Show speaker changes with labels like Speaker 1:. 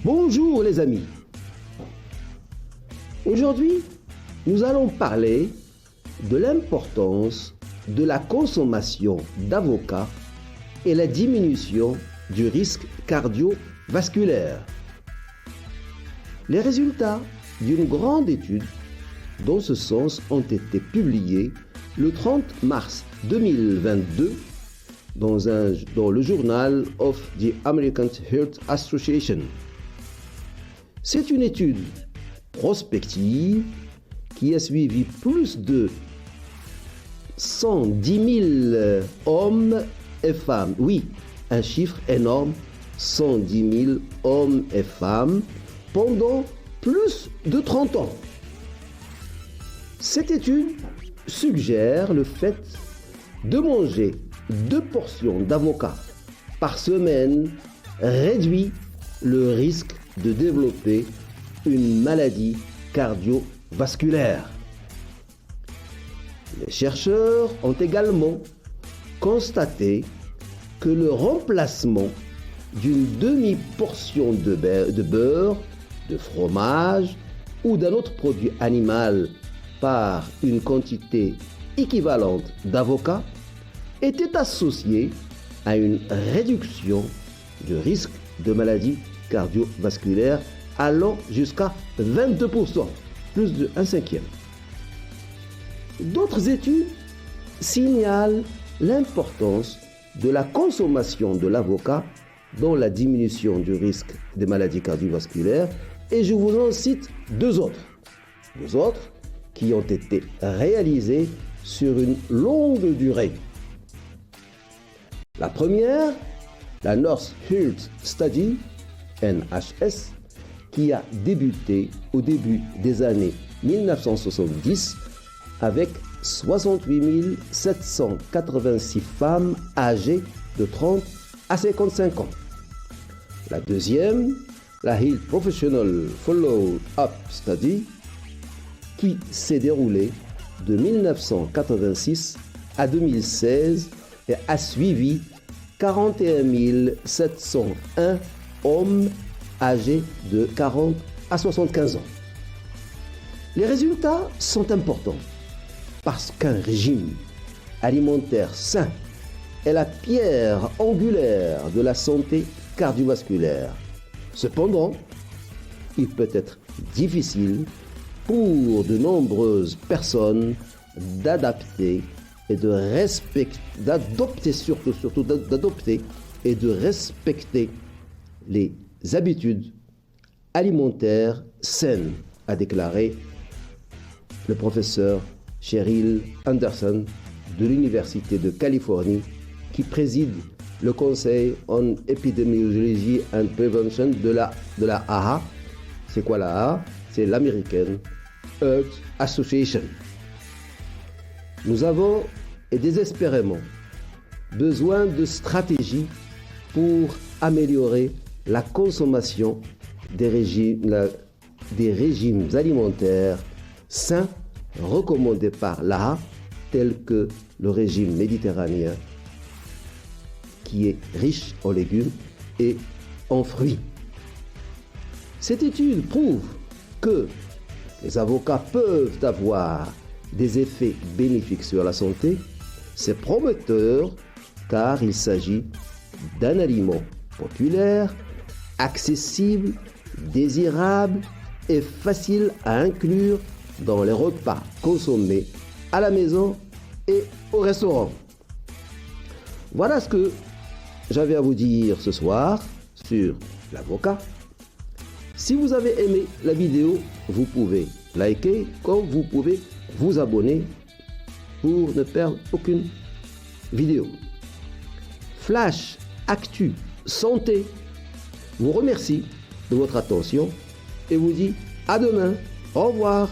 Speaker 1: Bonjour les amis. Aujourd'hui, nous allons parler de l'importance de la consommation d'avocats et la diminution du risque cardiovasculaire. Les résultats d'une grande étude dans ce sens ont été publiés le 30 mars 2022 dans le Journal of the American Heart Association. C'est une étude prospective qui a suivi plus de 110 000 hommes et femmes. Oui, un chiffre énorme, 110 000 hommes et femmes pendant plus de 30 ans. Cette étude suggère le fait de manger 2 portions d'avocat par semaine réduit le risque de développer une maladie cardiovasculaire. Les chercheurs ont également constaté que le remplacement d'une demi-portion de beurre, de fromage ou d'un autre produit animal par une quantité équivalente d'avocat était associé à une réduction du risque de maladie cardiovasculaire allant jusqu'à 22%, plus de 1/5. D'autres études signalent l'importance de la consommation de l'avocat dans la diminution du risque des maladies cardiovasculaires et je vous en cite deux autres qui ont été réalisées sur une longue durée. La première, la North Heart Study, NHS, qui a débuté au début des années 1970 avec 68 786 femmes âgées de 30 à 55 ans. La deuxième, la Health Professional Follow-up Study, qui s'est déroulée de 1986 à 2016 et a suivi 41 701 hommes âgés de 40 à 75 ans. Les résultats sont importants parce qu'un régime alimentaire sain est la pierre angulaire de la santé cardiovasculaire. Cependant, il peut être difficile pour de nombreuses personnes d'adopter et de respecter les habitudes alimentaires saines, a déclaré le professeur Cheryl Anderson de l'Université de Californie qui préside le Conseil on Epidemiology and Prevention de la AHA. C'est quoi la AHA? C'est l'American Heart Association. Nous avons et désespérément besoin de stratégies pour améliorer la consommation des régimes alimentaires sains recommandés par l'AHA, tels que le régime méditerranéen qui est riche en légumes et en fruits. Cette étude prouve que les avocats peuvent avoir des effets bénéfiques sur la santé. C'est prometteur car il s'agit d'un aliment populaire, accessible, désirable et facile à inclure dans les repas consommés à la maison et au restaurant. Voilà ce que j'avais à vous dire ce soir sur l'avocat. Si vous avez aimé la vidéo, vous pouvez liker, comme vous pouvez vous abonner pour ne perdre aucune vidéo. Flash Actu Santé vous remercie de votre attention et vous dit à demain. Au revoir.